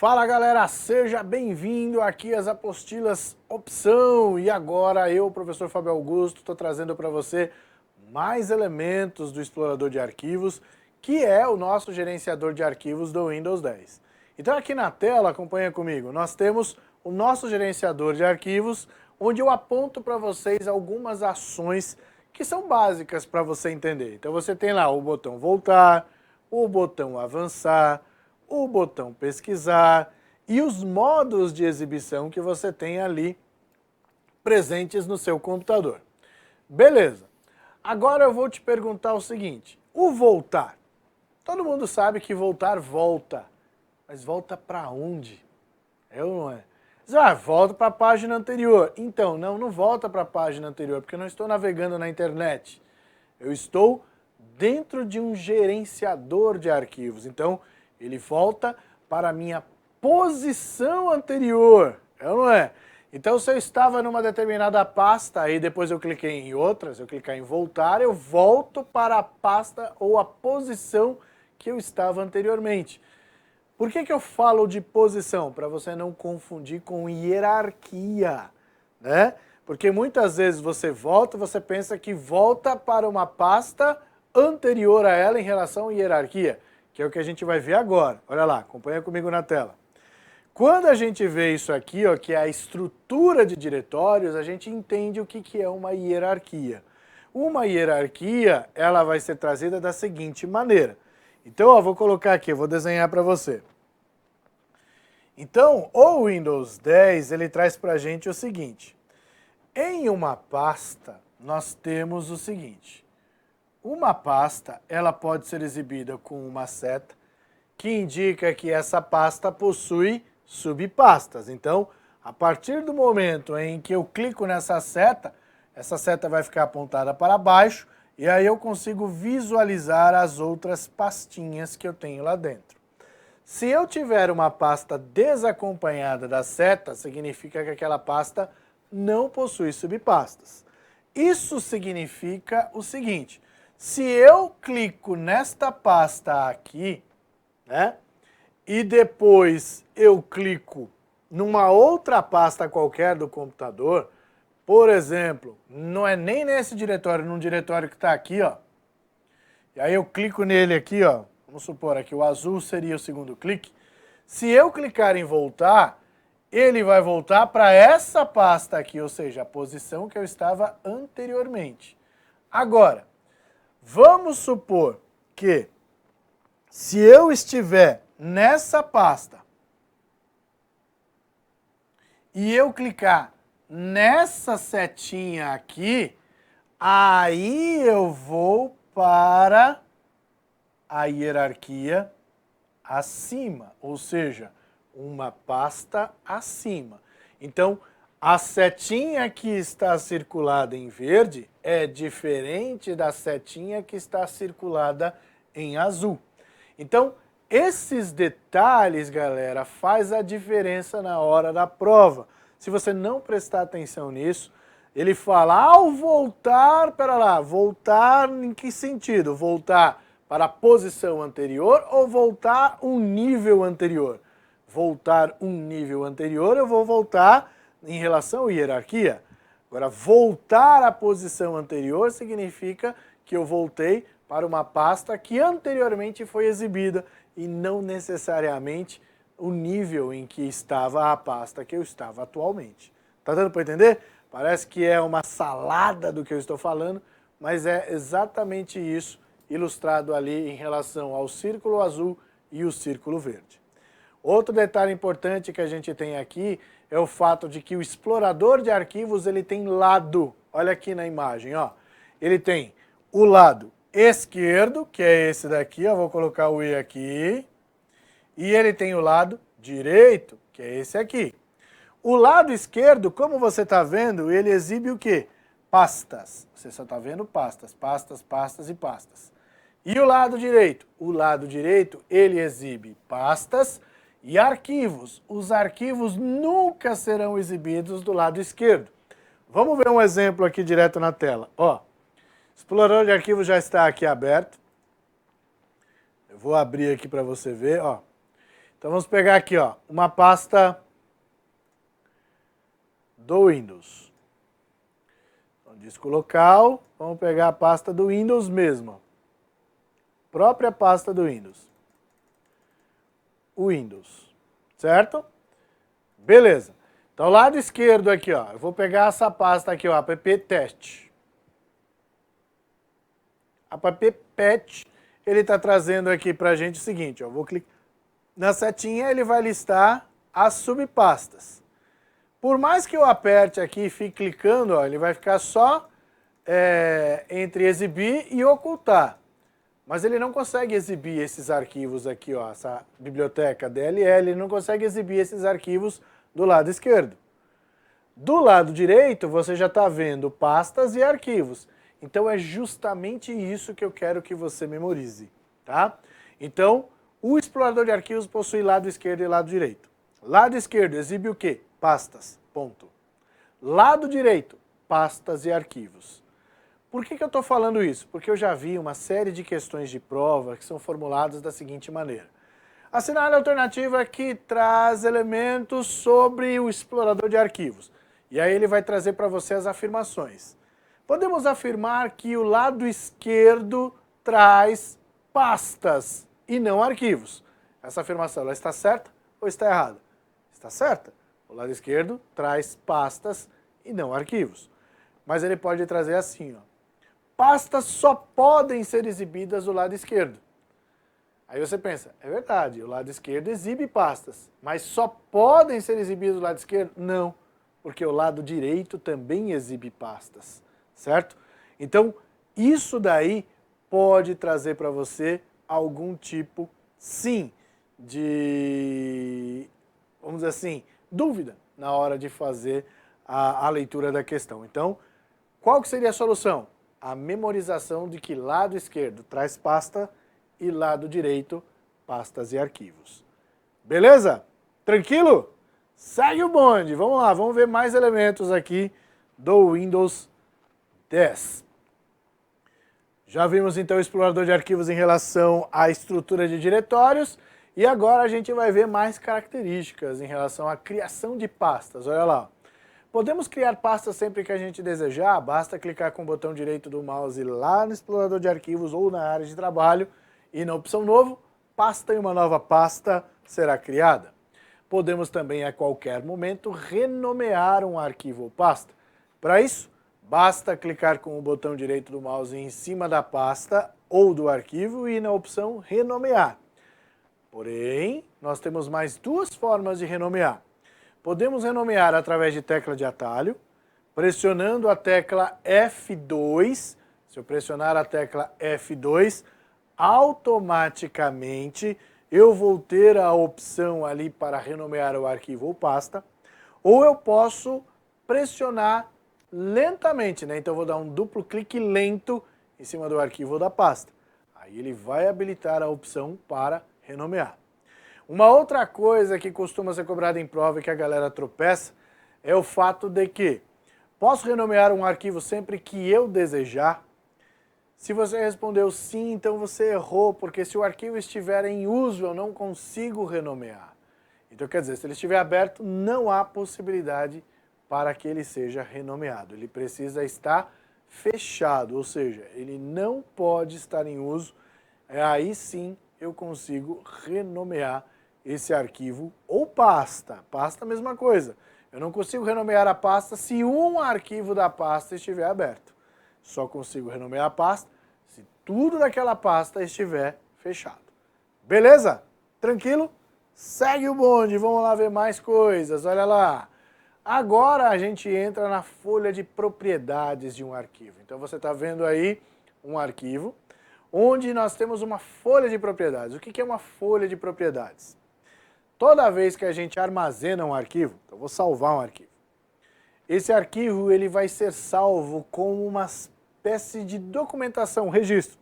Fala galera, seja bem-vindo aqui às apostilas Opção. E agora eu, professor Fábio Augusto, estou trazendo para você mais elementos do explorador de arquivos, que é o nosso gerenciador de arquivos do Windows 10. Então aqui na tela, acompanha comigo, nós temos o nosso gerenciador de arquivos, onde eu aponto para vocês algumas ações que são básicas para você entender. Então você tem lá o botão voltar, o botão avançar, o botão pesquisar e os modos de exibição que você tem ali presentes no seu computador. Beleza. Agora eu vou te perguntar o seguinte, o voltar. Todo mundo sabe que voltar volta, mas volta para onde? Eu não é. Volta para a página anterior. Então, não volta para a página anterior, porque eu não estou navegando na internet. Eu estou dentro de um gerenciador de arquivos. Então, ele volta para a minha posição anterior, não é? Então, se eu estava numa determinada pasta, aí depois eu cliquei em outras, eu clicar em voltar, eu volto para a pasta ou a posição que eu estava anteriormente. Por que eu falo de posição? Para você não confundir com hierarquia, né? Porque muitas vezes você volta, você pensa que volta para uma pasta anterior a ela em relação à hierarquia, que é o que a gente vai ver agora. Olha lá, acompanha comigo na tela. Quando a gente vê isso aqui, ó, que é a estrutura de diretórios, a gente entende o que é uma hierarquia. Uma hierarquia, ela vai ser trazida da seguinte maneira. Então, ó, vou colocar aqui, vou desenhar para você. Então, o Windows 10, ele traz para a gente o seguinte. Em uma pasta, nós temos o seguinte. Uma pasta, ela pode ser exibida com uma seta, que indica que essa pasta possui subpastas. Então, a partir do momento em que eu clico nessa seta, essa seta vai ficar apontada para baixo, e aí eu consigo visualizar as outras pastinhas que eu tenho lá dentro. Se eu tiver uma pasta desacompanhada da seta, significa que aquela pasta não possui subpastas. Isso significa o seguinte, se eu clico nesta pasta aqui, né, e depois eu clico numa outra pasta qualquer do computador, por exemplo, não é nem nesse diretório, num diretório que está aqui, ó, e aí eu clico nele aqui, ó, vamos supor aqui, o azul seria o segundo clique, se eu clicar em voltar, ele vai voltar para essa pasta aqui, ou seja, a posição que eu estava anteriormente. Agora, vamos supor que se eu estiver nessa pasta e eu clicar nessa setinha aqui, aí eu vou para a hierarquia acima, ou seja, uma pasta acima. Então, a setinha que está circulada em verde é diferente da setinha que está circulada em azul. Então, esses detalhes, galera, faz a diferença na hora da prova. Se você não prestar atenção nisso, ele fala, ao voltar, pera lá, voltar em que sentido? Voltar para a posição anterior ou voltar um nível anterior? Voltar um nível anterior, eu vou voltar em relação à hierarquia. Agora, voltar à posição anterior significa que eu voltei para uma pasta que anteriormente foi exibida e não necessariamente o nível em que estava a pasta que eu estava atualmente. Tá dando para entender? Parece que é uma salada do que eu estou falando, mas é exatamente isso ilustrado ali em relação ao círculo azul e o círculo verde. Outro detalhe importante que a gente tem aqui é o fato de que o explorador de arquivos ele tem lado. Olha aqui na imagem, ó. Ele tem o lado esquerdo, que é esse daqui, ó, vou colocar o E aqui. E ele tem o lado direito, que é esse aqui. O lado esquerdo, como você está vendo, ele exibe o quê? Pastas. Você só está vendo pastas, pastas, pastas e pastas. E o lado direito? O lado direito, ele exibe pastas e arquivos. Os arquivos nunca serão exibidos do lado esquerdo. Vamos ver um exemplo aqui direto na tela. Ó, o explorador de arquivos já está aqui aberto. Eu vou abrir aqui para você ver, ó. Então vamos pegar aqui, ó, uma pasta do Windows. Então, disco local, vamos pegar a pasta do Windows mesmo. Própria pasta do Windows. O Windows, certo? Beleza. Então, lado esquerdo aqui, ó, eu vou pegar essa pasta aqui, ó, app-test. App-patch, ele está trazendo aqui para a gente o seguinte, ó, vou clicar na setinha, ele vai listar as subpastas. Por mais que eu aperte aqui e fique clicando, ó, ele vai ficar só entre exibir e ocultar. Mas ele não consegue exibir esses arquivos aqui, ó, essa biblioteca DLL, ele não consegue exibir esses arquivos do lado esquerdo. Do lado direito, você já está vendo pastas e arquivos. Então, é justamente isso que eu quero que você memorize, tá? Então, o explorador de arquivos possui lado esquerdo e lado direito. Lado esquerdo exibe o quê? Pastas, ponto. Lado direito, pastas e arquivos. Por que eu estou falando isso? Porque eu já vi uma série de questões de prova que são formuladas da seguinte maneira. Assinale a alternativa que traz elementos sobre o explorador de arquivos. E aí ele vai trazer para você as afirmações. Podemos afirmar que o lado esquerdo traz pastas e não arquivos. Essa afirmação ela está certa ou está errada? Está certa. O lado esquerdo traz pastas e não arquivos. Mas ele pode trazer assim, ó. Pastas só podem ser exibidas do lado esquerdo. Aí você pensa, é verdade, o lado esquerdo exibe pastas, mas só podem ser exibidas do lado esquerdo? Não, porque o lado direito também exibe pastas, certo? Então, isso daí pode trazer para você algum tipo, sim, de, vamos dizer assim, dúvida na hora de fazer a leitura da questão. Então, qual que seria a solução? A memorização de que lado esquerdo traz pasta e lado direito, pastas e arquivos. Beleza? Tranquilo? Segue o bonde. Vamos lá, vamos ver mais elementos aqui do Windows 10. Já vimos então o explorador de arquivos em relação à estrutura de diretórios e agora a gente vai ver mais características em relação à criação de pastas. Olha lá. Podemos criar pastas sempre que a gente desejar, basta clicar com o botão direito do mouse lá no explorador de arquivos ou na área de trabalho e na opção novo, pasta e uma nova pasta será criada. Podemos também a qualquer momento renomear um arquivo ou pasta. Para isso, basta clicar com o botão direito do mouse em cima da pasta ou do arquivo e na opção renomear. Porém, nós temos mais duas formas de renomear. Podemos renomear através de tecla de atalho, pressionando a tecla F2. Se eu pressionar a tecla F2, automaticamente eu vou ter a opção ali para renomear o arquivo ou pasta, ou eu posso pressionar lentamente, né? Então eu vou dar um duplo clique lento em cima do arquivo ou da pasta. Aí ele vai habilitar a opção para renomear. Uma outra coisa que costuma ser cobrada em prova e que a galera tropeça é o fato de que posso renomear um arquivo sempre que eu desejar? Se você respondeu sim, então você errou, porque se o arquivo estiver em uso, eu não consigo renomear. Então quer dizer, se ele estiver aberto, não há possibilidade para que ele seja renomeado. Ele precisa estar fechado, ou seja, ele não pode estar em uso. Aí sim eu consigo renomear esse arquivo ou pasta. Pasta, mesma coisa. Eu não consigo renomear a pasta se um arquivo da pasta estiver aberto. Só consigo renomear a pasta se tudo daquela pasta estiver fechado. Beleza? Tranquilo? Segue o bonde, vamos lá ver mais coisas. Olha lá. Agora a gente entra na folha de propriedades de um arquivo. Então você está vendo aí um arquivo onde nós temos uma folha de propriedades. O que é uma folha de propriedades? Toda vez que a gente armazena um arquivo, então eu vou salvar um arquivo. Esse arquivo ele vai ser salvo como uma espécie de documentação, um registro.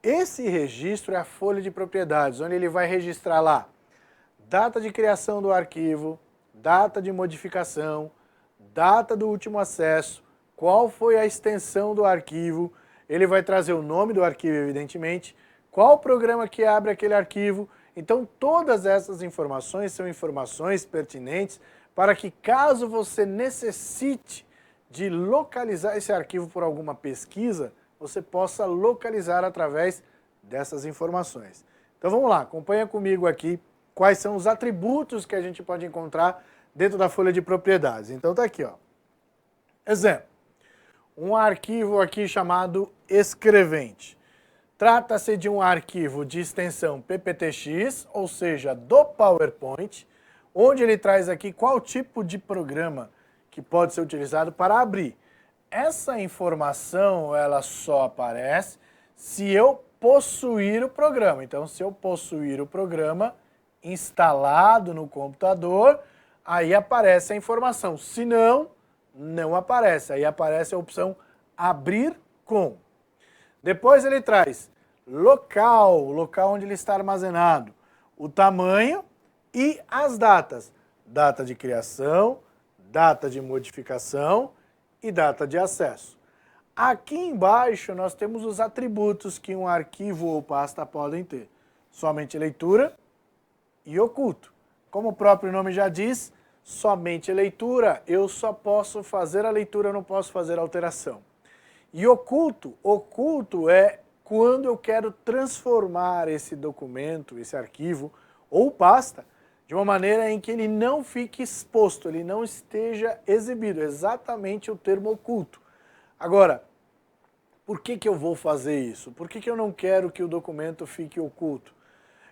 Esse registro é a folha de propriedades, onde ele vai registrar lá data de criação do arquivo, data de modificação, data do último acesso, qual foi a extensão do arquivo, ele vai trazer o nome do arquivo, evidentemente, qual programa que abre aquele arquivo Então, todas essas informações são informações pertinentes para que, caso você necessite de localizar esse arquivo por alguma pesquisa, você possa localizar através dessas informações. Então vamos lá, acompanha comigo aqui quais são os atributos que a gente pode encontrar dentro da folha de propriedades. Então tá aqui, ó. Exemplo, um arquivo aqui chamado escrevente. Trata-se de um arquivo de extensão PPTX, ou seja, do PowerPoint, onde ele traz aqui qual tipo de programa que pode ser utilizado para abrir. Essa informação ela só aparece se eu possuir o programa. Então, se eu possuir o programa instalado no computador, aí aparece a informação. Se não, não aparece. Aí aparece a opção abrir com. Depois ele traz local, o local onde ele está armazenado, o tamanho e as datas. Data de criação, data de modificação e data de acesso. Aqui embaixo nós temos os atributos que um arquivo ou pasta podem ter. Somente leitura e oculto. Como o próprio nome já diz, somente leitura, eu só posso fazer a leitura, eu não posso fazer alteração. E oculto é quando eu quero transformar esse documento, esse arquivo ou pasta, de uma maneira em que ele não fique exposto, ele não esteja exibido, exatamente o termo oculto. Agora, por que eu vou fazer isso? Por que eu não quero que o documento fique oculto?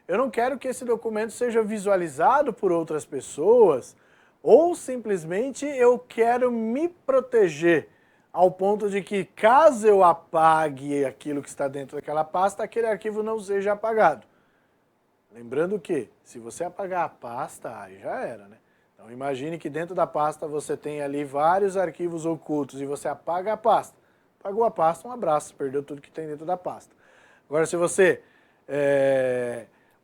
Eu não quero que esse documento seja visualizado por outras pessoas, ou simplesmente eu quero me proteger ao ponto de que, caso eu apague aquilo que está dentro daquela pasta, aquele arquivo não seja apagado. Lembrando que, se você apagar a pasta, aí já era, né? Então imagine que dentro da pasta você tem ali vários arquivos ocultos e você apaga a pasta. Apagou a pasta, um abraço, perdeu tudo que tem dentro da pasta. Agora, se você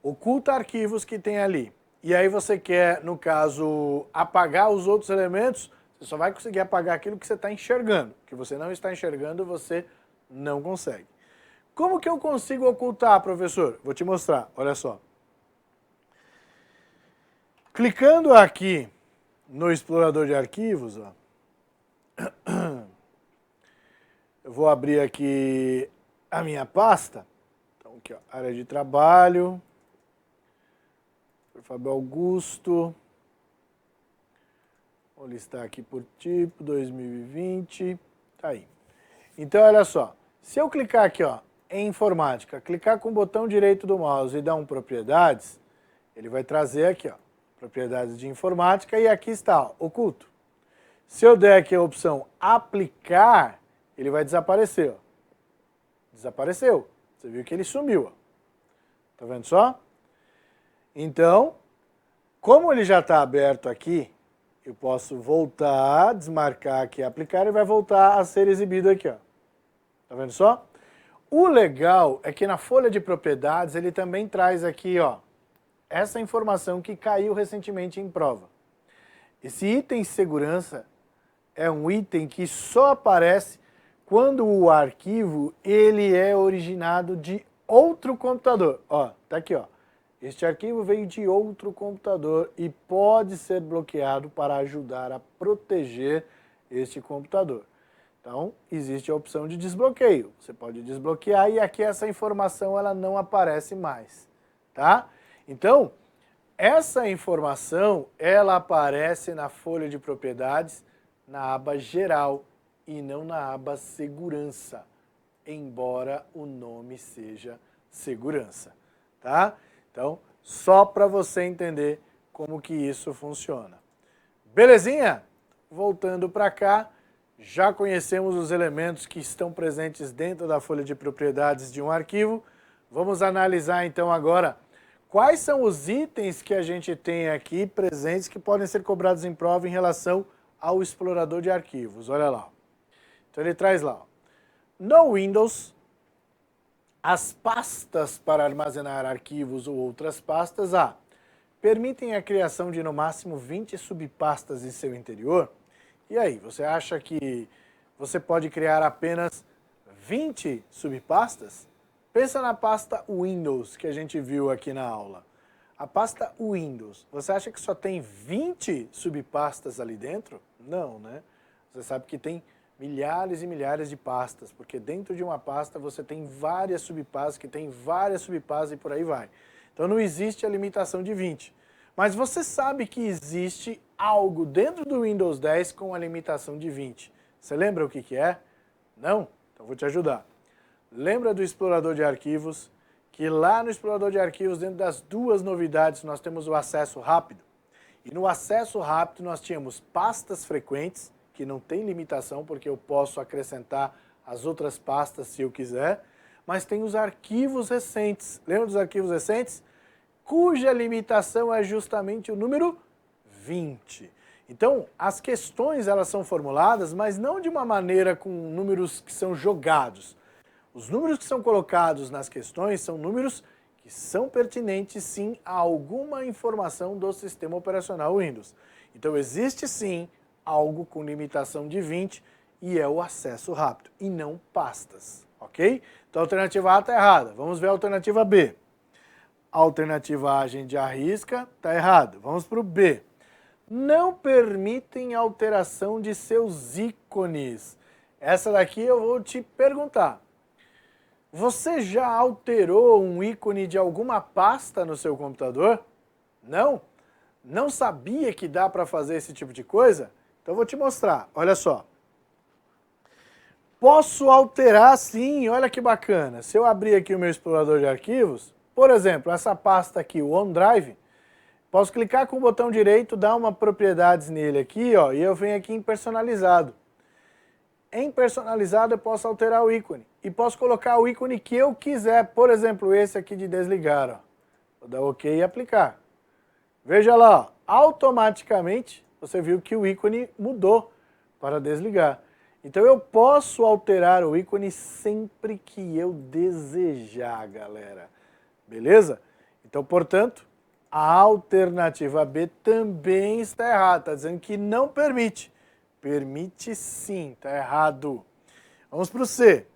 oculta arquivos que tem ali, e aí você quer, no caso, apagar os outros elementos, você só vai conseguir apagar aquilo que você está enxergando. O que você não está enxergando, você não consegue. Como que eu consigo ocultar, professor? Vou te mostrar, olha só. Clicando aqui no explorador de arquivos, ó, eu vou abrir aqui a minha pasta. Então aqui, ó, área de trabalho, Fábio Augusto, vou listar aqui por tipo, 2020, tá aí. Então olha só, se eu clicar aqui, ó, em informática, clicar com o botão direito do mouse e dar um propriedades, ele vai trazer aqui, ó, propriedades de informática, e aqui está, ó, oculto. Se eu der aqui a opção aplicar, ele vai desaparecer, ó. Desapareceu. Você viu que ele sumiu, ó. Tá vendo só? Então, como ele já está aberto aqui, eu posso voltar, desmarcar aqui, aplicar, e vai voltar a ser exibido aqui, ó. Tá vendo só? O legal é que na folha de propriedades ele também traz aqui, ó, essa informação que caiu recentemente em prova. Esse item segurança é um item que só aparece quando o arquivo ele é originado de outro computador. Ó, tá aqui, ó. Este arquivo veio de outro computador e pode ser bloqueado para ajudar a proteger este computador. Então, existe a opção de desbloqueio. Você pode desbloquear e aqui essa informação ela não aparece mais, tá? Então, essa informação ela aparece na folha de propriedades na aba geral e não na aba segurança, embora o nome seja segurança, tá? Então, só para você entender como que isso funciona. Belezinha? Voltando para cá, já conhecemos os elementos que estão presentes dentro da folha de propriedades de um arquivo. Vamos analisar então agora quais são os itens que a gente tem aqui presentes que podem ser cobrados em prova em relação ao explorador de arquivos. Olha lá. Então ele traz lá, ó, no Windows, as pastas para armazenar arquivos ou outras pastas permitem a criação de no máximo 20 subpastas em seu interior. E aí, você acha que você pode criar apenas 20 subpastas? Pensa na pasta Windows que a gente viu aqui na aula. A pasta Windows, você acha que só tem 20 subpastas ali dentro? Não, né? Você sabe que tem milhares e milhares de pastas, porque dentro de uma pasta você tem várias subpastas, que tem várias subpastas e por aí vai. Então não existe a limitação de 20. Mas você sabe que existe algo dentro do Windows 10 com a limitação de 20. Você lembra o que que é? Não? Então vou te ajudar. Lembra do explorador de arquivos? Que lá no explorador de arquivos, dentro das duas novidades, nós temos o acesso rápido. E no acesso rápido nós tínhamos pastas frequentes, que não tem limitação, porque eu posso acrescentar as outras pastas se eu quiser, mas tem os arquivos recentes. Lembra dos arquivos recentes? Cuja limitação é justamente o número 20. Então, as questões elas são formuladas, mas não de uma maneira com números que são jogados. Os números que são colocados nas questões são números que são pertinentes sim a alguma informação do sistema operacional Windows. Então existe sim algo com limitação de 20 e é o acesso rápido e não pastas, ok? Então a alternativa A está errada. Vamos ver a alternativa B. A alternativa A a gente arrisca, está errado. Vamos para o B. Não permitem alteração de seus ícones. Essa daqui eu vou te perguntar. Você já alterou um ícone de alguma pasta no seu computador? Não? Não sabia que dá para fazer esse tipo de coisa? Então eu vou te mostrar, olha só. Posso alterar sim, olha que bacana. Se eu abrir aqui o meu explorador de arquivos, por exemplo, essa pasta aqui, o OneDrive, posso clicar com o botão direito, dar uma propriedades nele aqui, ó, e eu venho aqui em personalizado. Em personalizado eu posso alterar o ícone e posso colocar o ícone que eu quiser, por exemplo, esse aqui de desligar, ó. Vou dar OK e aplicar. Veja lá, ó, automaticamente você viu que o ícone mudou para desligar. Então eu posso alterar o ícone sempre que eu desejar, galera. Beleza? Então, portanto, a alternativa B também está errada, está dizendo que não permite. Permite sim, está errado. Vamos para o C.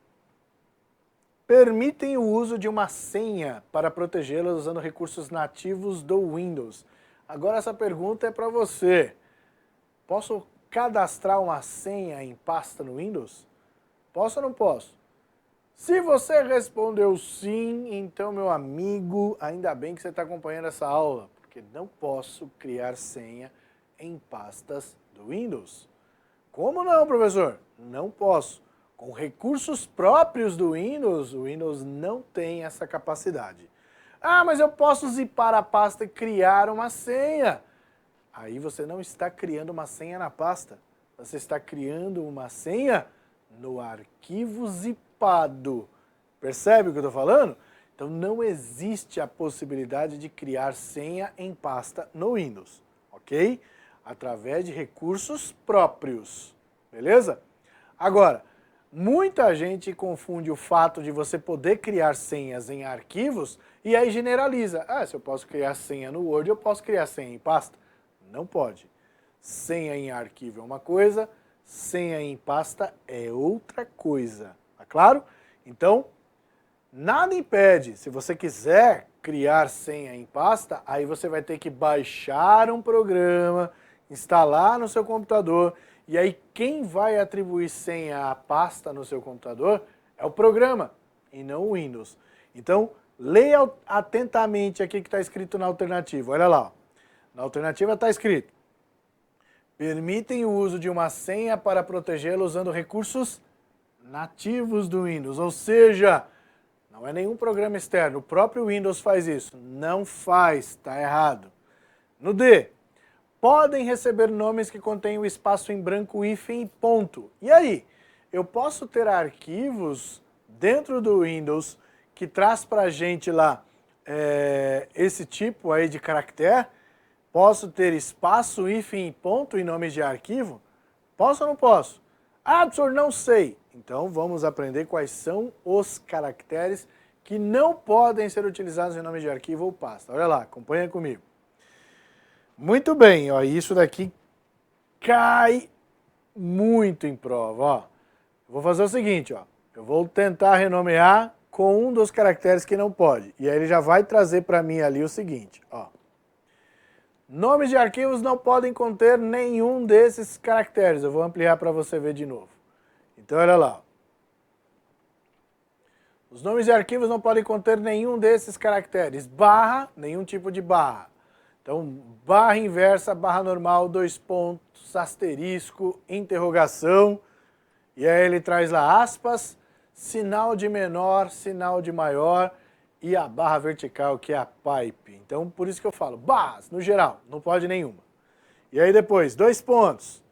Permitem o uso de uma senha para protegê-la usando recursos nativos do Windows. Agora essa pergunta é para você. Posso cadastrar uma senha em pasta no Windows? Posso ou não posso? Se você respondeu sim, então, meu amigo, ainda bem que você está acompanhando essa aula, porque não posso criar senha em pastas do Windows. Como não, professor? Não posso. Com recursos próprios do Windows, o Windows não tem essa capacidade. Ah, mas eu posso zipar a pasta e criar uma senha. Aí você não está criando uma senha na pasta. Você está criando uma senha no arquivo zipado. Percebe o que eu estou falando? Então não existe a possibilidade de criar senha em pasta no Windows, ok? Através de recursos próprios, beleza? Agora, muita gente confunde o fato de você poder criar senhas em arquivos e aí generaliza. Ah, se eu posso criar senha no Word, eu posso criar senha em pasta? Não pode. Senha em arquivo é uma coisa, senha em pasta é outra coisa, tá claro? Então, nada impede, se você quiser criar senha em pasta, aí você vai ter que baixar um programa, instalar no seu computador, e aí quem vai atribuir senha à pasta no seu computador é o programa, e não o Windows. Então, leia atentamente aqui que está escrito na alternativa, olha lá. Ó. Na alternativa está escrito: permitem o uso de uma senha para protegê-la usando recursos nativos do Windows, ou seja, não é nenhum programa externo, o próprio Windows faz isso. Não faz, está errado. No D, podem receber nomes que contêm o espaço em branco, hífen e ponto. E aí, eu posso ter arquivos dentro do Windows que traz para a gente lá esse tipo aí de caractere? Posso ter espaço, hífen e ponto em nomes de arquivo? Posso ou não posso? Ah, professor, não sei. Então vamos aprender quais são os caracteres que não podem ser utilizados em nome de arquivo ou pasta. Olha lá, acompanha comigo. Muito bem, ó, isso daqui cai muito em prova. Ó. Vou fazer o seguinte, ó, eu vou tentar renomear com um dos caracteres que não pode. E aí ele já vai trazer para mim ali o seguinte, ó. Nomes de arquivos não podem conter nenhum desses caracteres. Eu vou ampliar para você ver de novo. Então, olha lá. Os nomes de arquivos não podem conter nenhum desses caracteres. Barra, nenhum tipo de barra. Então, barra inversa, barra normal, dois pontos, asterisco, interrogação. E aí ele traz lá aspas, sinal de menor, sinal de maior e a barra vertical, que é a pipe. Então, por isso que eu falo, barras, no geral, não pode nenhuma. E aí depois, dois pontos,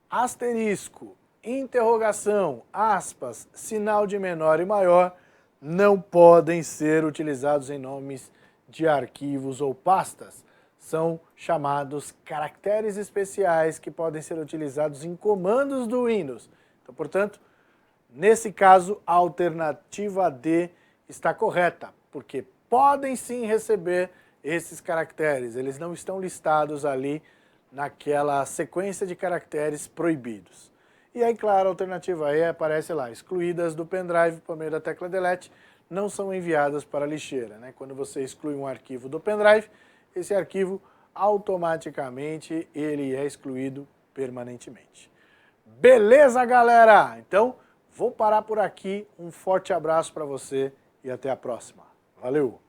asterisco, interrogação, aspas, sinal de menor e maior, não podem ser utilizados em nomes de arquivos ou pastas. São chamados caracteres especiais que podem ser utilizados em comandos do Windows. Então, portanto, nesse caso, a alternativa D está correta, porque podem sim receber esses caracteres, eles não estão listados ali naquela sequência de caracteres proibidos. E aí, claro, a alternativa E aparece lá, excluídas do pendrive por meio da tecla delete, não são enviadas para a lixeira, né? Quando você exclui um arquivo do pendrive, esse arquivo automaticamente ele é excluído permanentemente. Beleza, galera? Então, vou parar por aqui. Um forte abraço para você e até a próxima. Valeu!